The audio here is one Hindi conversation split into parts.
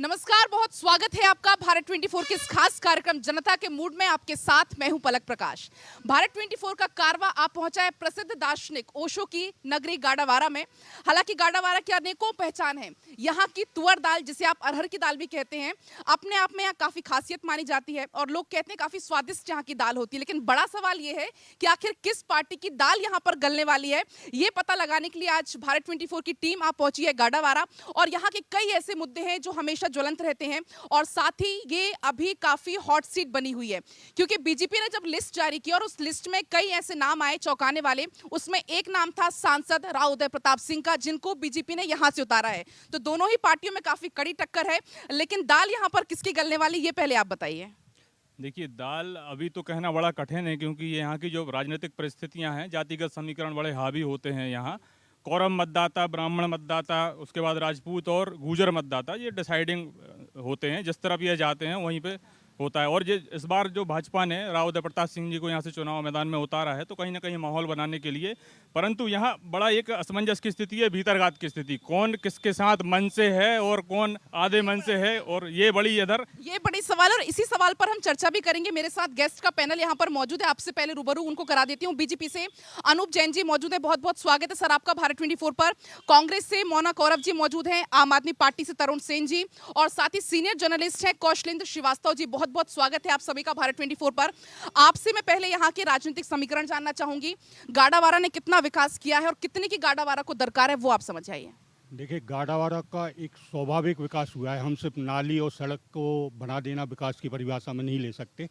नमस्कार, बहुत स्वागत है आपका भारत 24 के इस खास कार्यक्रम जनता के मूड में। आपके साथ मैं हूं पलक प्रकाश। भारत 24 का कारवा आप पहुंचा है प्रसिद्ध दार्शनिक ओशो की नगरी गाडावारा में। हालांकि गाडावारा की अनेकों पहचान है। यहाँ की तुअर दाल, जिसे आप अरहर की दाल भी कहते हैं, अपने आप में यहाँ काफी खासियत मानी जाती है और लोग कहते हैं काफी स्वादिष्ट यहाँ की दाल होती है। लेकिन बड़ा सवाल ये है कि आखिर किस पार्टी की दाल यहाँ पर गलने वाली है, ये पता लगाने के लिए आज भारत 24 की टीम आप पहुंची है गाडावारा। और यहाँ के कई ऐसे मुद्दे हैं जो हमेशा ज्वलंत रहते हैं और साथ ही ये अभी काफी हॉट सीट बनी हुई है, क्योंकि बीजेपी ने जब लिस्ट जारी की और उस लिस्ट में कई ऐसे नाम आए चौंकाने वाले। उसमें एक नाम था सांसद राव उदय प्रताप सिंह का, जिनको बीजेपी ने यहां से उतारा है। तो दोनों ही पार्टियों में काफी कड़ी टक्कर है, लेकिन दाल यहां पर किसकी गलने वाली, ये पहले आप बताइए। देखिए, दाल अभी तो कहना बड़ा कठिन है, क्योंकि यहाँ की जो राजनीतिक परिस्थितियाँ हैं, जातिगत समीकरण बड़े हावी होते हैं। यहाँ कौरव मतदाता, ब्राह्मण मतदाता, उसके बाद राजपूत और गुर्जर मतदाता, ये डिसाइडिंग होते हैं। जिस तरफ ये जाते हैं वहीं पे होता है। और इस बार जो भाजपा ने राव उदय प्रताप सिंह जी को यहाँ से चुनाव मैदान में उतारा है, तो कहीं ना कहीं माहौल बनाने के लिए। परंतु यहाँ बड़ा एक असमंजस की स्थिति है, भीतरघात की स्थिति। कौन किसके साथ मन से है और कौन आधे मन से है, और ये बड़ी सवाल है। और इसी सवाल पर हम चर्चा भी करेंगे। मेरे साथ गेस्ट का पैनल यहाँ पर मौजूद है। आपसे पहले रूबरू उनको करा देती हूँ। बीजेपी से अनूप जैन जी मौजूद है, बहुत बहुत स्वागत है सर आपका भारत 24 पर। कांग्रेस से मोना कौरव जी मौजूद हैं, आम आदमी पार्टी से तरुण सेन जी, और साथ ही सीनियर जर्नलिस्ट हैं कौशलेंद्र श्रीवास्तव जी। बहुत बहुत स्वागत है आप सभी का भारत 24 पर। आपसे मैं पहले यहाँ के राजनीतिक समीकरण जानना चाहूंगी। गाडावारा ने कितना विकास किया है और कितने की गाडावारा को दरकार है, वो आप समझ आइए। देखिए, गाडावारा का एक स्वाभाविक विकास हुआ है। हम सिर्फ नाली और सड़क को बना देना विकास की परिभाषा में नहीं ले सकते।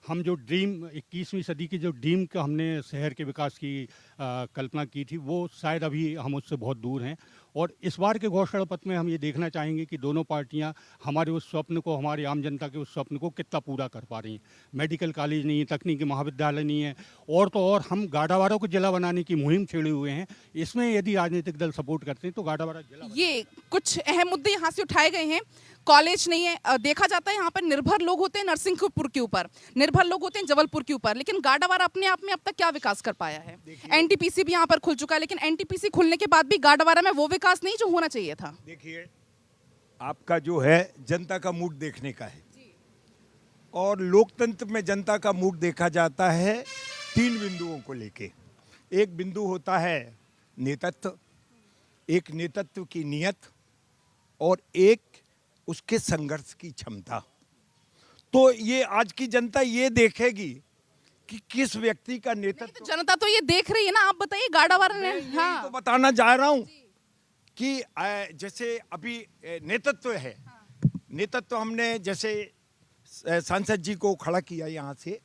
हम जो ड्रीम 21वीं सदी की जो ड्रीम का हमने शहर के विकास की कल्पना की थी, वो शायद अभी हम उससे बहुत दूर हैं। और इस बार के घोषणा पत्र में हम ये देखना चाहेंगे कि दोनों पार्टियां हमारे उस स्वप्न को, हमारी आम जनता के उस स्वप्न को कितना पूरा कर पा रही हैं। मेडिकल कॉलेज नहीं है, तकनीकी महाविद्यालय नहीं है, और तो और हम गाडावारा को जिला बनाने की मुहिम छेड़े हुए हैं। इसमें यदि राजनीतिक दल सपोर्ट करते हैं तो गाडावारा जिला। ये कुछ अहम मुद्दे यहाँ से उठाए गए हैं। कॉलेज नहीं है, देखा जाता है यहाँ पर निर्भर लोग होते हैं नरसिंहपुर के ऊपर, निर्भर लोग होते हैं जबलपुर के ऊपर, लेकिन गाडावारा अपने आप में अब तक क्या विकास कर पाया है? एनटीपीसी भी यहाँ पर खुल चुका है, लेकिन एनटीपीसी खुलने के बाद भी गाडावारा में वो विकास नहीं जो होना चाहिए था। देखिए, आपका जो है जनता का मूड देखने का है, और लोकतंत्र में जनता का मूड देखा जाता है 3 बिंदुओं को लेके। एक बिंदु होता है नेतृत्व, एक नेतृत्व की नियत, और एक उसके संघर्ष की क्षमता। तो ये आज की जनता ये देखेगी कि किस व्यक्ति का नेतृत्व। तो जनता तो ये देख रही है ना, आप बताइए गाडावारा ने। हाँ, तो बताना चाह रहा हूं कि जैसे अभी नेतृत्व है, नेतृत्व हमने जैसे सांसद जी को खड़ा किया यहाँ से,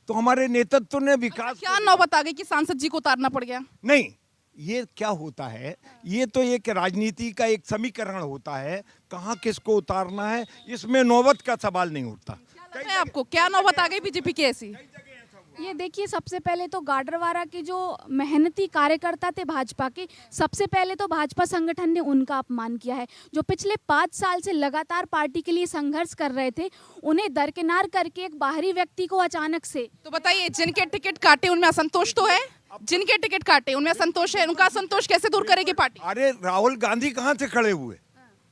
तो हमारे नेतृत्व ने विकास। क्या नौबत आ गई कि सांसद जी को उतारना पड़ गया? नहीं, ये क्या होता है, ये तो एक राजनीति का एक समीकरण होता है, कहाँ किसको उतारना है, इसमें नौबत का सवाल नहीं उठता। आपको क्या नौबत आ गई बीजेपी की ऐसी? ये देखिए, सबसे पहले तो गाडरवारा के जो मेहनती कार्यकर्ता थे भाजपा के, सबसे पहले तो भाजपा संगठन ने उनका अपमान किया है। जो पिछले 5 साल से लगातार पार्टी के लिए संघर्ष कर रहे थे, उन्हें दरकिनार करके एक बाहरी व्यक्ति को अचानक से। तो बताइए, जिनके टिकट काटे उनमें असंतोष तो है? जिनके टिकट काटे उनमें असंतोष है, उनका असंतोष कैसे दूर करेगी पार्टी? अरे राहुल गांधी कहाँ से खड़े हुए,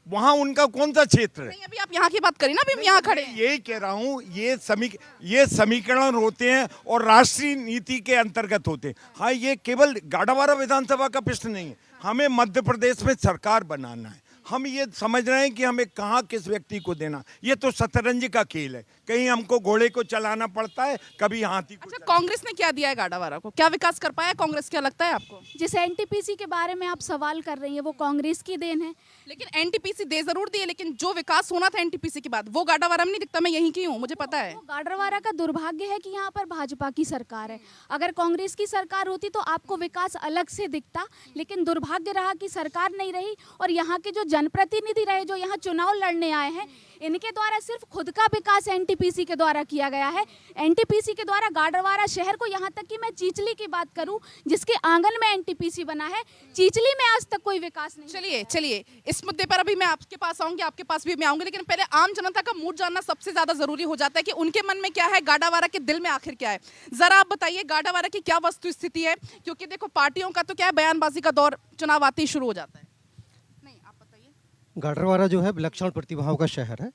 वहां उनका कौन सा क्षेत्र है? नहीं, अभी आप यहाँ की बात करिए ना, अभी हम यहाँ खड़े हैं। यही कह रहा हूँ, ये समीकरण होते हैं और राष्ट्रीय नीति के अंतर्गत होते हैं। हाँ, ये केवल गाडावारा विधानसभा का प्रश्न नहीं है, हमें मध्य प्रदेश में सरकार बनाना है। हम ये समझ रहे हैं कि हमें कहाँ किस व्यक्ति को देना। ये तो शतरंज का खेल है, कहीं हमको घोड़े को चलाना पड़ता है, कभी हाथी को। अच्छा, कांग्रेस ने क्या दिया है गाडावारा को? क्या विकास कर पाया कांग्रेस, क्या लगता है आपको? जिस एनटीपीसी के बारे में आप सवाल कर रही हैं, वो कांग्रेस की देन है। लेकिन एनटीपीसी दे जरूर दी है, लेकिन जो विकास होना था एनटीपीसी के बाद, वो गाडावारा में नहीं दिखता। मैं यहीं की हूँ, मुझे पता है। गाडरवारा का दुर्भाग्य है कि यहाँ पर भाजपा की सरकार है। अगर कांग्रेस की सरकार होती तो आपको विकास अलग से दिखता, लेकिन दुर्भाग्य रहा कि सरकार नहीं रही, और यहाँ के जो जनप्रतिनिधि रहे, जो यहाँ चुनाव लड़ने आए हैं, इनके द्वारा सिर्फ खुद का विकास एनटीपीसी के द्वारा किया गया है। एनटीपीसी के द्वारा गाडरवारा शहर को, यहाँ तक कि मैं चीचली की बात करूं, जिसके आंगन में एनटीपीसी बना है, चीचली में आज तक कोई विकास नहीं। चलिए इस मुद्दे पर अभी मैं आपके पास आऊंगी, आपके पास भी मैं आऊंगी, लेकिन पहले आम जनता का मूड जानना सबसे ज्यादा जरूरी हो जाता है कि उनके मन में क्या है, गाडावारा के दिल में आखिर क्या है। जरा आप बताइए, गाडावारा की क्या वस्तु स्थिति है? क्योंकि देखो, पार्टियों का तो क्या है, बयानबाजी का दौर चुनाव आते ही शुरू हो जाता है। नहीं, आप बताइए। गाडरवारा जो है विलक्षण प्रतिभाओं का शहर है।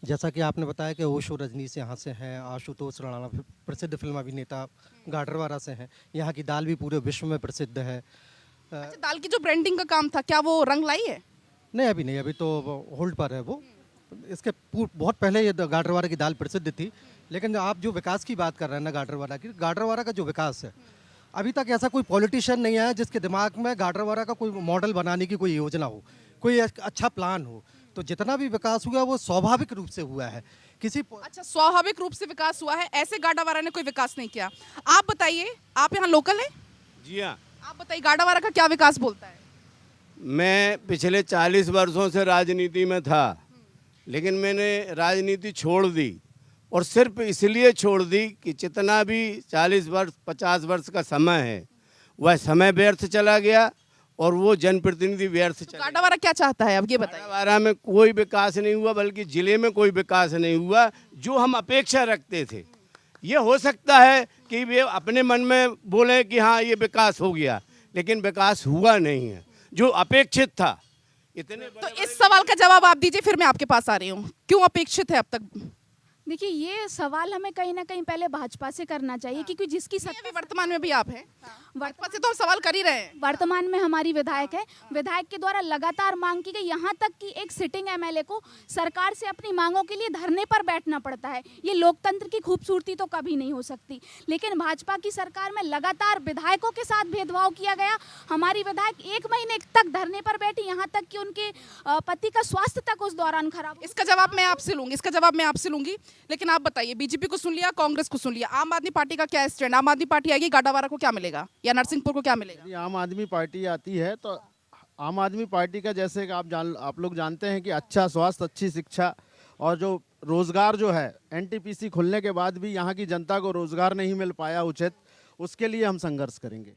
जैसा कि आपने बताया कि ओशो रजनीश यहाँ से हैं, आशुतोष राणा प्रसिद्ध फिल्म अभिनेता गाडरवारा से हैं। यहाँ की दाल भी पूरे विश्व में प्रसिद्ध है। अच्छा, दाल की जो ब्रांडिंग का काम था, क्या वो रंग लाई है? नहीं, अभी नहीं, अभी तो होल्ड पर है वो। इसके बहुत पहले ये गाडरवारा की दाल प्रसिद्ध थी। लेकिन आप जो विकास की बात कर रहे हैं ना गाडरवारा की, गाडरवारा का जो विकास है, अभी तक ऐसा कोई पॉलिटिशियन नहीं आया जिसके दिमाग में गाडरवारा का कोई मॉडल बनाने की कोई योजना हो, कोई अच्छा प्लान हो। तो जितना भी विकास हुआ वो स्वाभाविक रूप से हुआ है। अच्छा, स्वाभाविक रूप से विकास हुआ है, ऐसे गाडावारा ने कोई विकास नहीं किया। आप बताइए, आप यहाँ लोकल हैं? जी हाँ, आप बताइए गाडावारा का क्या विकास बोलता है? मैं पिछले 40 वर्षों से राजनीति में था, लेकिन मैंने राजनीति छोड़ दी, और सिर्फ इसलिए छोड़ दी कि जितना भी 40 वर्ष 50 वर्ष का समय है वह समय व्यर्थ चला गया और वो जनप्रतिनिधि व्यर्थ चला गया। गाडावारा क्या चाहता है, अब ये बताइए। गाडरवारा में कोई विकास नहीं हुआ, बल्कि जिले में कोई विकास नहीं हुआ जो हम अपेक्षा रखते थे। ये हो सकता है कि वे अपने मन में बोले कि हाँ ये विकास हो गया, लेकिन विकास हुआ नहीं है जो अपेक्षित था। इतने तो इस सवाल का जवाब आप दीजिए, फिर मैं आपके पास आ रही हूँ। क्यों अपेक्षित है अब तक? देखिए, ये सवाल हमें कहीं ना कहीं पहले भाजपा से करना चाहिए, क्योंकि जिसकी अभी वर्तमान में भी आप हैं, भाजपा से तो हम सवाल कर ही रहे हैं। वर्तमान में हमारी विधायक है, विधायक के द्वारा लगातार मांग की गई, यहाँ तक कि एक सिटिंग एमएलए को सरकार से अपनी मांगों के लिए धरने पर बैठना पड़ता है। ये लोकतंत्र की खूबसूरती तो कभी नहीं हो सकती। लेकिन भाजपा की सरकार में लगातार विधायकों के साथ भेदभाव किया गया। हमारी विधायक 1 महीने तक धरने पर बैठी, यहाँ तक कि उनके पति का स्वास्थ्य तक उस दौरान खराब हो। इसका जवाब मैं आपसे लूंगी, इसका जवाब मैं आपसे लूंगी। लेकिन आप बताइए, बीजेपी को सुन लिया, कांग्रेस को सुन लिया, आम आदमी पार्टी का क्या स्टैंड? आम आदमी पार्टी आएगी, गाडावारा को क्या मिलेगा या नरसिंहपुर को क्या मिलेगा? यदि आम आदमी पार्टी आती है तो आम आदमी पार्टी का, जैसे कि आप लोग जानते हैं कि अच्छा स्वास्थ्य, अच्छी शिक्षा और जो रोजगार जो है, एनटीपीसी खुलने के बाद भी यहाँ की जनता को रोजगार नहीं मिल पाया उचित, उसके लिए हम संघर्ष करेंगे।